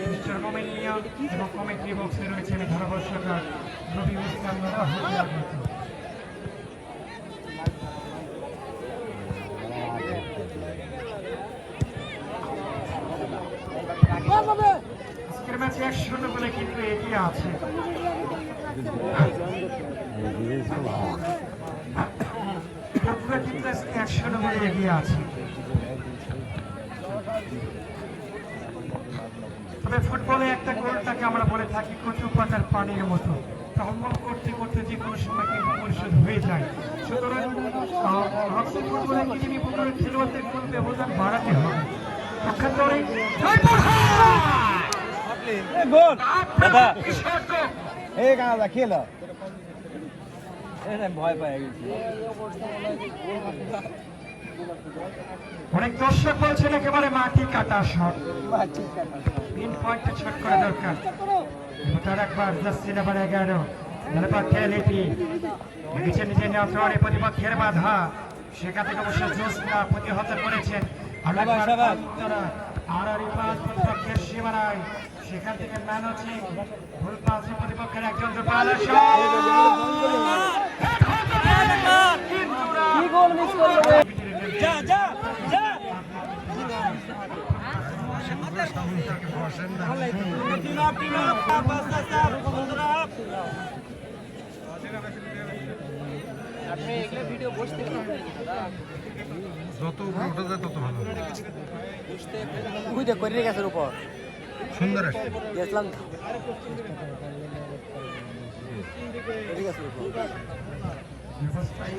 Mister মোমেনিয়া এবং commentary বক্সে রয়েছেন ধারাভাষ্যকার নবী ইসলাম আজকের ম্যাচে 1-0 বলে কিন্তু এগিয়ে আছে। কিন্তু 1-0 বলে এগিয়ে আছে। তবে ফুটবলে একটা গোলটাকে আমরা বলে থাকি কচু পাতার পানির মতো, টহল করতে করতে যে কোনো সময় কিন্তু পরিশোধ হয়ে যায়। সুতরাং ফুটবল একাডেমি পুকুরের খেলোয়াড়দের গোল ব্যবধান বাড়াতে হবে। অনেক দর্শক বলছেন একেবারে মাটি কাটা শট, 3 পয়েন্টে ছট করা দরকার। তার একবার যাচ্ছেন এবার 11 নিজের নিয়ন্ত্রণে প্রতিপক্ষের বাধা, সেখান থেকে অবশ্য জোসনা প্রতিহত করেছেন। প্রতিপক্ষের সীমানায় সেখান থেকে ম্যান হচ্ছে ভুল পাস প্রতিপক্ষের একজন যত উপরে ওঠা যায় তত ভালো। করে গেছে উপর সুন্দর আসছে গেছিলাম ব্যবস্থায়